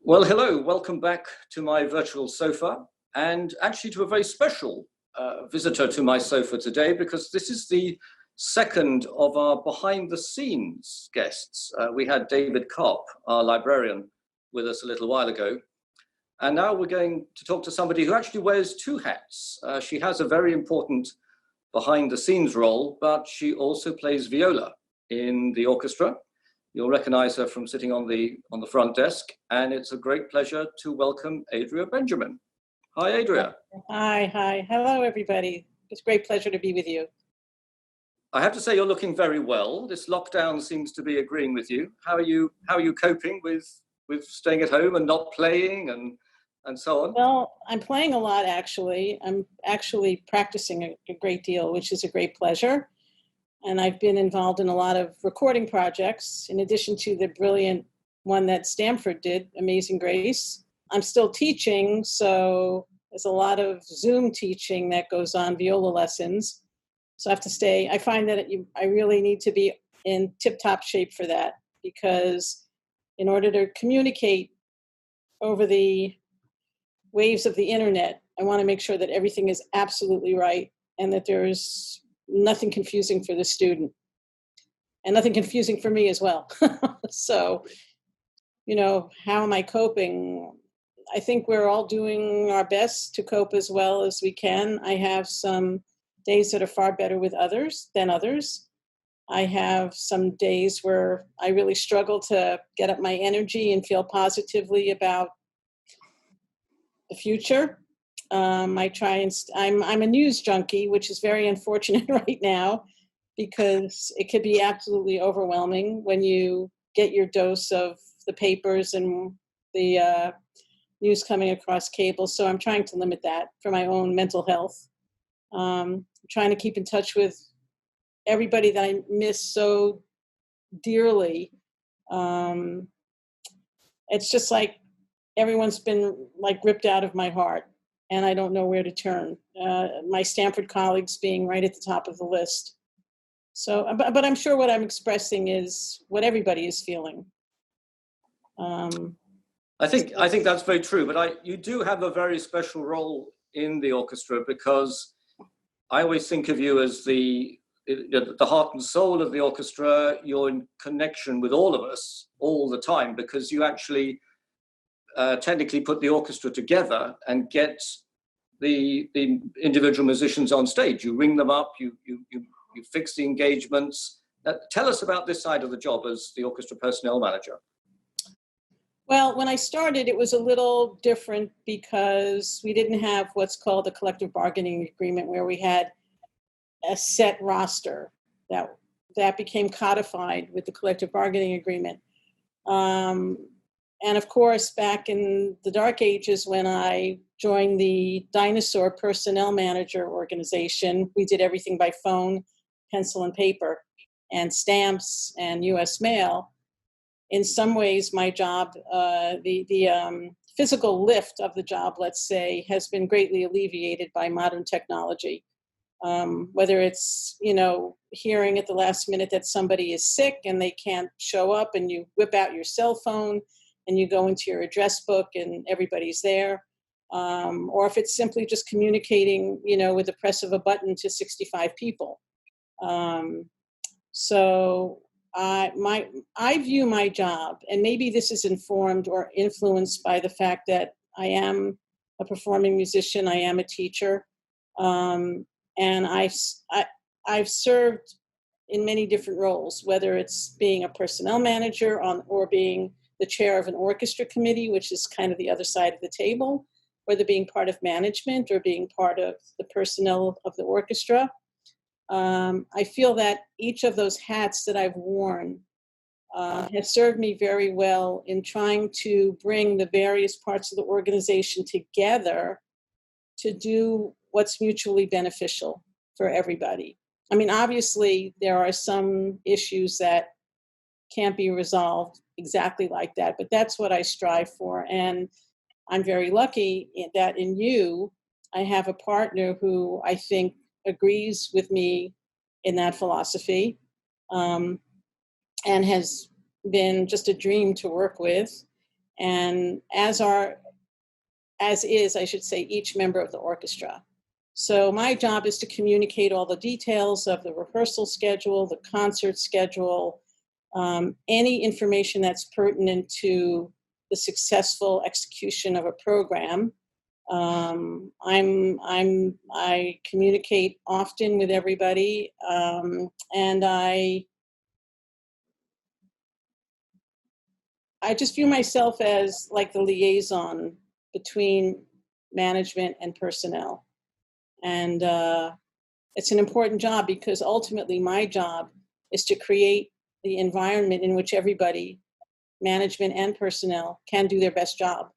Well, hello, welcome back to my virtual sofa, and actually to a very special visitor to my sofa today, because this is the second of our behind the scenes guests. We had David Karp, our librarian, with us a little while ago. And now we're going to talk to somebody who actually wears two hats. She has a very important behind the scenes role, but she also plays viola in the orchestra. You'll recognize her from sitting on the front desk, and it's a great pleasure to welcome Adria Benjamin. Hi, Adria. Hi. Hello, everybody. It's a great pleasure to be with you. I have to say you're looking very well. This lockdown seems to be agreeing with you. How are you coping with staying at home and not playing and so on? Well, I'm playing a lot, actually. I'm actually practicing a great deal, which is a great pleasure. And I've been involved in a lot of recording projects, in addition to the brilliant one that Stamford did, Amazing Grace. I'm still teaching, so there's a lot of Zoom teaching that goes on, viola lessons. So I have to stay. I find that I really need to be in tip-top shape for that, because in order to communicate over the waves of the internet, I want to make sure that everything is absolutely right and that there's nothing confusing for the student and nothing confusing for me as well. So, how am I coping? I think we're all doing our best to cope as well as we can. I have some days that are far better than others. I have some days where I really struggle to get up my energy and feel positively about the future. I'm a news junkie, which is very unfortunate right now, because it could be absolutely overwhelming when you get your dose of the papers and the news coming across cable. So I'm trying to limit that for my own mental health. I'm trying to keep in touch with everybody that I miss so dearly. It's just like everyone's been like ripped out of my heart, and I don't know where to turn. My Stanford colleagues being right at the top of the list. So, but I'm sure what I'm expressing is what everybody is feeling. I think that's very true, but you do have a very special role in the orchestra, because I always think of you as the heart and soul of the orchestra. You're in connection with all of us all the time, because you actually technically put the orchestra together and get the individual musicians on stage. You ring them up, you fix the engagements. Tell us about this side of the job as the orchestra personnel manager. Well, when I started, it was a little different, because we didn't have what's called a collective bargaining agreement, where we had a set roster that became codified with the collective bargaining agreement. And of course, back in the dark ages, when I joined the Dinosaur Personnel Manager organization, we did everything by phone, pencil and paper, and stamps and US mail. In some ways, my job, the physical lift of the job, let's say, has been greatly alleviated by modern technology. Whether it's, hearing at the last minute that somebody is sick and they can't show up, and you whip out your cell phone and you go into your address book and everybody's there. Or if it's simply just communicating, with the press of a button to 65 people. So I view my job, and maybe this is informed or influenced by the fact that I am a performing musician, I am a teacher, and I've served in many different roles, whether it's being a personnel manager or being the chair of an orchestra committee, which is kind of the other side of the table, whether being part of management or being part of the personnel of the orchestra. I feel that each of those hats that I've worn has served me very well in trying to bring the various parts of the organization together to do what's mutually beneficial for everybody. I mean, obviously, there are some issues that can't be resolved exactly like that, but that's what I strive for. And I'm very lucky that in you, I have a partner who I think agrees with me in that philosophy, and has been just a dream to work with. and as is, I should say, each member of the orchestra. So my job is to communicate all the details of the rehearsal schedule, the concert schedule, any information that's pertinent to the successful execution of a program. I communicate often with everybody, and I just view myself as like the liaison between management and personnel. And it's an important job because ultimately my job is to create the environment in which everybody, management and personnel, can do their best job.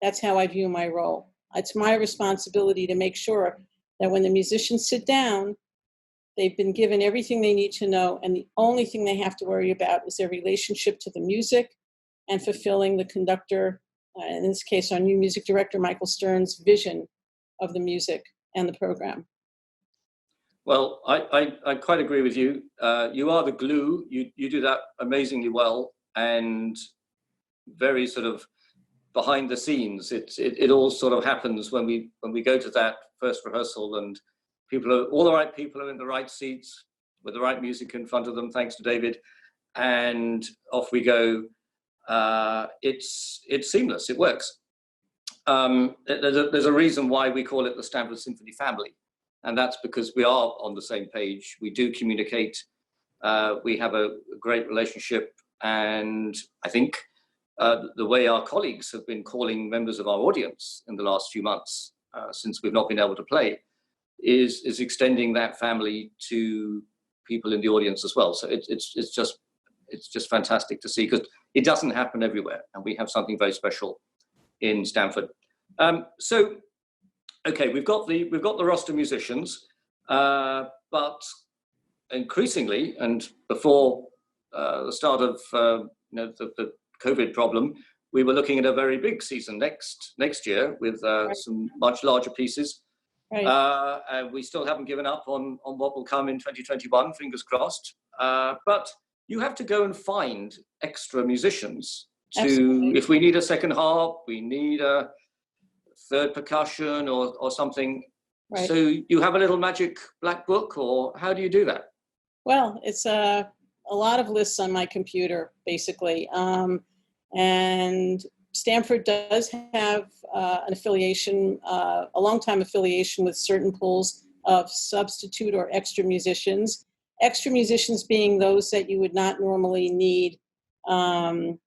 That's how I view my role. It's my responsibility to make sure that when the musicians sit down, they've been given everything they need to know, and the only thing they have to worry about is their relationship to the music and fulfilling the conductor, in this case, our new music director, Michael Stern's vision of the music and the program. Well, I quite agree with you. You are the glue. You do that amazingly well, and very sort of behind the scenes. It all sort of happens when we go to that first rehearsal, and all the right people are in the right seats with the right music in front of them, thanks to David, and off we go. It's seamless. It works. There's a reason why we call it the Stamford Symphony family, and that's because we are on the same page. We do communicate. We have a great relationship, and I think the way our colleagues have been calling members of our audience in the last few months, since we've not been able to play, is extending that family to people in the audience as well. So it's just fantastic to see, because it doesn't happen everywhere, and we have something very special in Stamford. So, okay, we've got the roster of musicians, but increasingly, and before the start of the COVID problem, we were looking at a very big season next year with some much larger pieces. Right. And we still haven't given up on what will come in 2021, fingers crossed. But you have to go and find extra musicians Absolutely. if we need a second harp, we need a third percussion or something. Right. So you have a little magic black book, or how do you do that? Well, it's a lot of lists on my computer, basically. And Stamford does have an affiliation, a long-time affiliation with certain pools of substitute or extra musicians. Extra musicians being those that you would not normally need.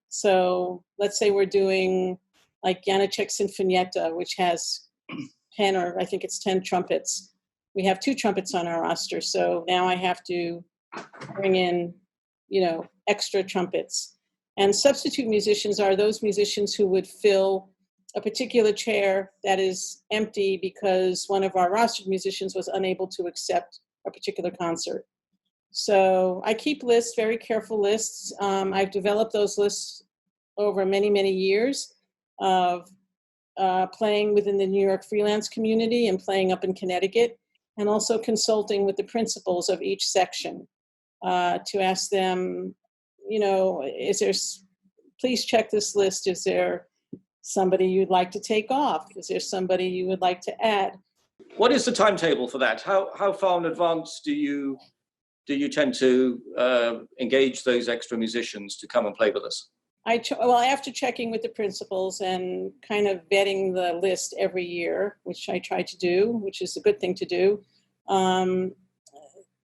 So let's say we're doing like Janáček Sinfonietta, which has 10 or I think it's 10 trumpets. We have 2 trumpets on our roster. So now I have to bring in, extra trumpets. And substitute musicians are those musicians who would fill a particular chair that is empty because one of our rostered musicians was unable to accept a particular concert. So I keep lists, very careful lists. I've developed those lists over many, many years of playing within the New York freelance community and playing up in Connecticut, and also consulting with the principals of each section to ask them, please check this list. Is there somebody you'd like to take off? Is there somebody you would like to add? What is the timetable for that? How far in advance do you tend to engage those extra musicians to come and play with us? After checking with the principals and kind of vetting the list every year, which I try to do, which is a good thing to do,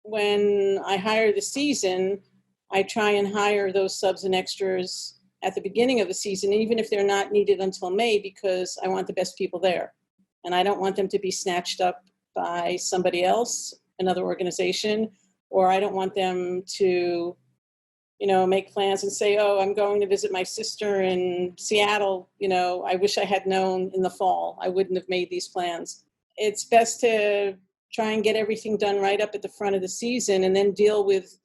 when I hire the season, I try and hire those subs and extras at the beginning of the season, even if they're not needed until May, because I want the best people there. And I don't want them to be snatched up by somebody else, another organization, or I don't want them to, make plans and say, oh, I'm going to visit my sister in Seattle. I wish I had known in the fall. I wouldn't have made these plans. It's best to try and get everything done right up at the front of the season and then deal with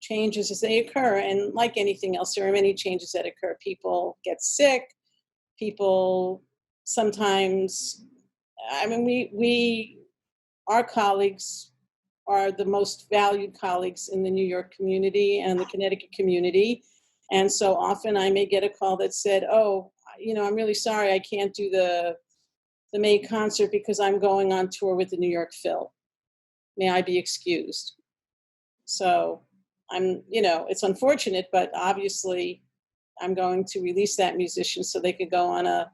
changes as they occur. And like anything else, there are many changes that occur. People get sick. People sometimes, our colleagues are the most valued colleagues in the New York community and the Connecticut community. And so often I may get a call that said, oh, I'm really sorry I can't do the May concert because I'm going on tour with the New York Phil. May I be excused? So it's unfortunate, but obviously I'm going to release that musician so they could go on a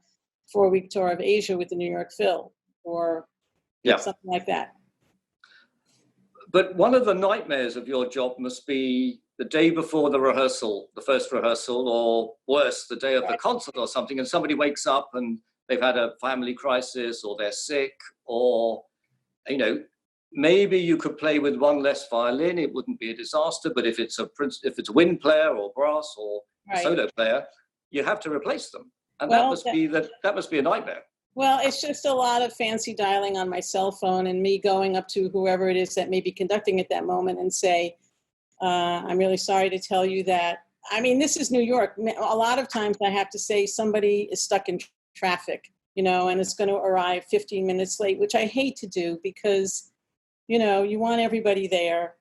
4-week tour of Asia with the New York Phil or something like that. But one of the nightmares of your job must be the day before the rehearsal, the first rehearsal, or worse, the day of the concert or something, and somebody wakes up and they've had a family crisis or they're sick, or, maybe you could play with one less violin, it wouldn't be a disaster, but if it's a wind player or brass or a solo player, you have to replace them. And that must be a nightmare. Well, it's just a lot of fancy dialing on my cell phone and me going up to whoever it is that may be conducting at that moment and say, I'm really sorry to tell you that. I mean, this is New York. A lot of times I have to say somebody is stuck in traffic, and it's going to arrive 15 minutes late, which I hate to do because, you want everybody there.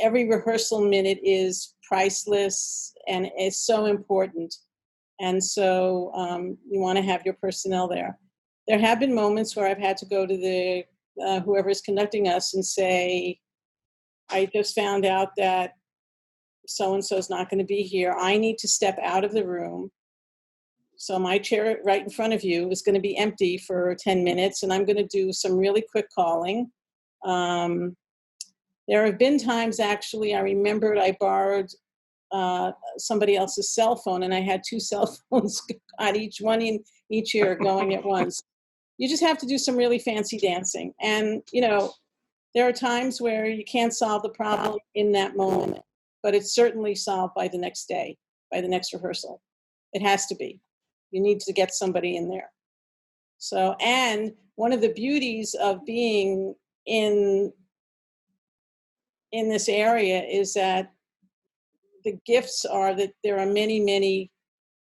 Every rehearsal minute is priceless and it's so important. And so you want to have your personnel there. There have been moments where I've had to go to the whoever's conducting us and say, I just found out that so-and-so is not going to be here. I need to step out of the room. So my chair right in front of you is going to be empty for 10 minutes, and I'm going to do some really quick calling. There have been times, actually, I remembered I borrowed somebody else's cell phone, and I had 2 cell phones on each one in each ear going at once. You just have to do some really fancy dancing. And, there are times where you can't solve the problem in that moment, but it's certainly solved by the next day, by the next rehearsal. It has to be. You need to get somebody in there. So, and one of the beauties of being in this area is that the gifts are that there are many, many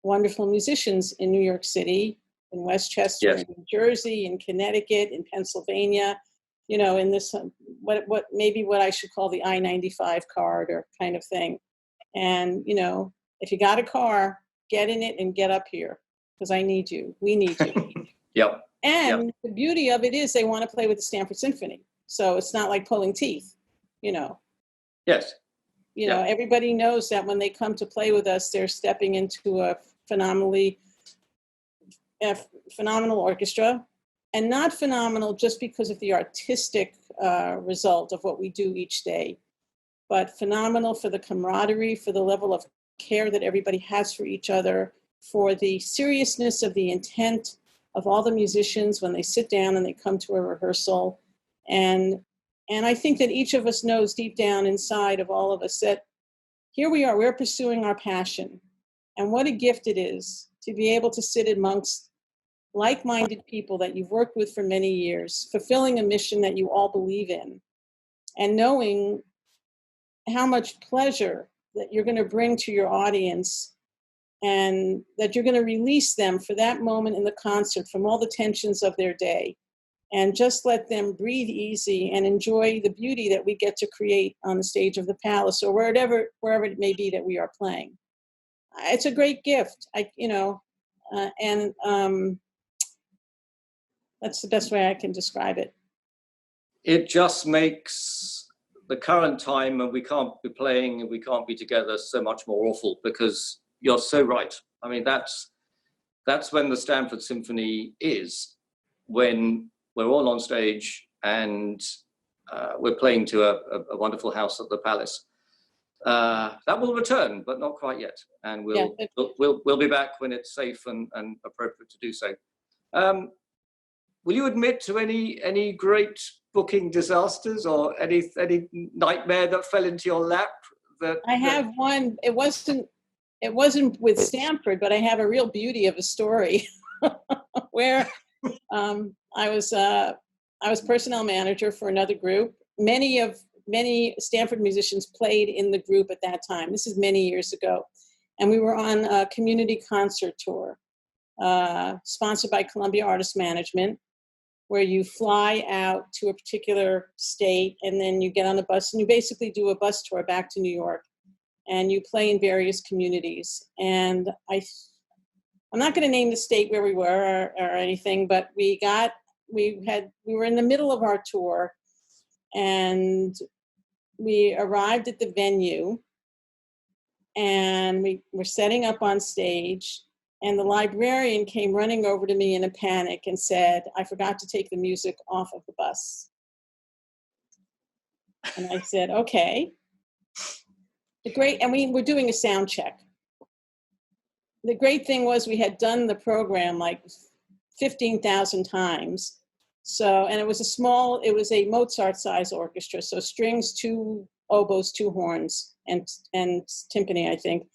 wonderful musicians in New York City, in Westchester, in New Jersey, in Connecticut, in Pennsylvania, in this, what I should call the I-95 corridor kind of thing. And, if you got a car, get in it and get up here because I need you. We need you. And the beauty of it is they want to play with the Stamford Symphony. So it's not like pulling teeth, Yes. Everybody knows that when they come to play with us, they're stepping into a phenomenal orchestra, and not phenomenal just because of the artistic result of what we do each day, but phenomenal for the camaraderie, for the level of care that everybody has for each other, for the seriousness of the intent of all the musicians when they sit down and they come to a rehearsal. And I think that each of us knows deep down inside of all of us that here we are, we're pursuing our passion. And what a gift it is to be able to sit amongst like-minded people that you've worked with for many years, fulfilling a mission that you all believe in, and knowing how much pleasure that you're going to bring to your audience and that you're going to release them for that moment in the concert from all the tensions of their day and just let them breathe easy and enjoy the beauty that we get to create on the stage of the Palace or wherever it may be that we are playing. It's a great gift, that's the best way I can describe it. It just makes the current time when we can't be playing and we can't be together so much more awful, because you're so right. I mean, that's when the Stamford Symphony is, when we're all on stage and we're playing to a wonderful house at the Palace. That will return, but not quite yet. And we'll be back when it's safe and appropriate to do so. Will you admit to any great booking disasters or any nightmare that fell into your lap? I have one. It wasn't with Stamford, but I have a real beauty of a story where I was personnel manager for another group. Many Stamford musicians played in the group at that time. This is many years ago. And we were on a community concert tour, sponsored by Columbia Artist Management, where you fly out to a particular state and then you get on a bus and you basically do a bus tour back to New York. and you play in various communities. And I'm not going to name the state where we were or anything, but we were in the middle of our tour, and we arrived at the venue, and we were setting up on stage, and the librarian came running over to me in a panic and said, "I forgot to take the music off of the bus." And I said, "Okay." And we were doing a sound check. The great thing was we had done the program like 15,000 times. So, and it was a Mozart-sized orchestra. So strings, 2 oboes, 2 horns, and timpani, I think.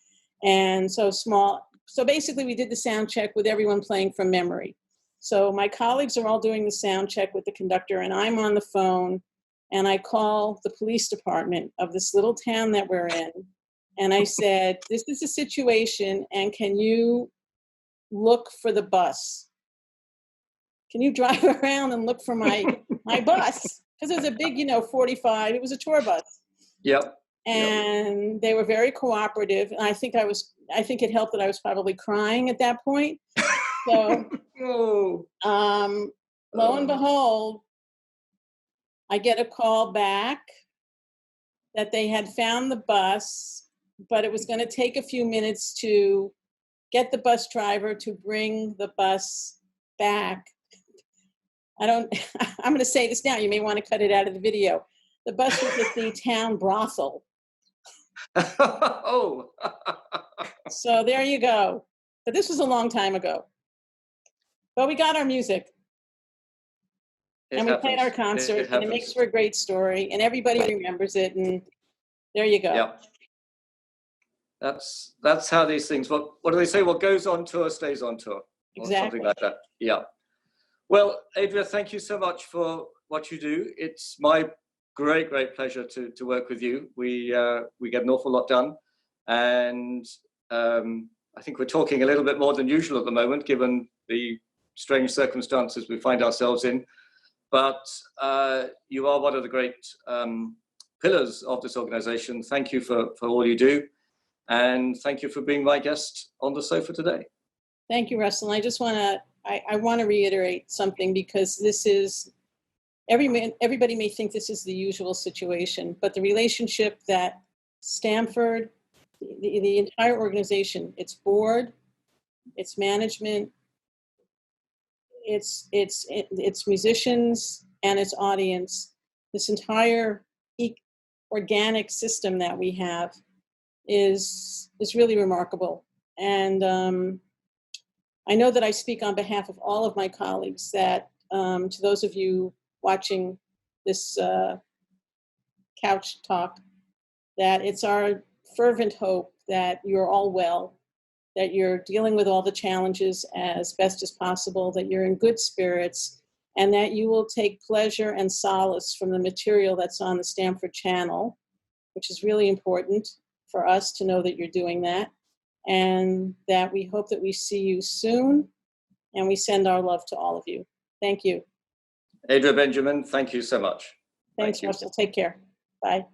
And so small. So basically we did the sound check with everyone playing from memory. So my colleagues are all doing the sound check with the conductor, and I'm on the phone, and I call the police department of this little town that we're in. And I said, "This is a situation, and can you look for the bus? Can you drive around and look for my bus?" Because it was a big, 45, it was a tour bus. Yep. And they were very cooperative. And I think it helped that I was probably crying at that point. So, lo and behold, I get a call back that they had found the bus, but it was going to take a few minutes to get the bus driver to bring the bus back. I'm going to say this now. You may want to cut it out of the video. The bus was at the town brothel. Oh. So there you go. But this was a long time ago. But we got our music. And we played our concert, and it makes for a great story, and everybody remembers it, and there you go. Yeah. That's how these things, what do they say? What goes on tour stays on tour. Exactly. Or something like that. Yeah. Well, Adria, thank you so much for what you do. It's my great pleasure to work with you. We get an awful lot done, and I think we're talking a little bit more than usual at the moment, given the strange circumstances we find ourselves in. But you are one of the great pillars of this organization. Thank you for all you do, and thank you for being my guest on the sofa today. Thank you, Russell. I just want to reiterate something, because this is, everybody may think this is the usual situation, but the relationship that Stamford, the entire organization, its board, its management, its musicians, and its audience, this entire organic system that we have is really remarkable. And I know that I speak on behalf of all of my colleagues that, to those of you watching this couch talk, that it's our fervent hope that you're all well, that you're dealing with all the challenges as best as possible, that you're in good spirits, and that you will take pleasure and solace from the material that's on the Stamford channel, which is really important for us to know that you're doing that, and that we hope that we see you soon, and we send our love to all of you. Thank you. Adria Benjamin, thank you so much. Thanks, Russell. Take care. Bye.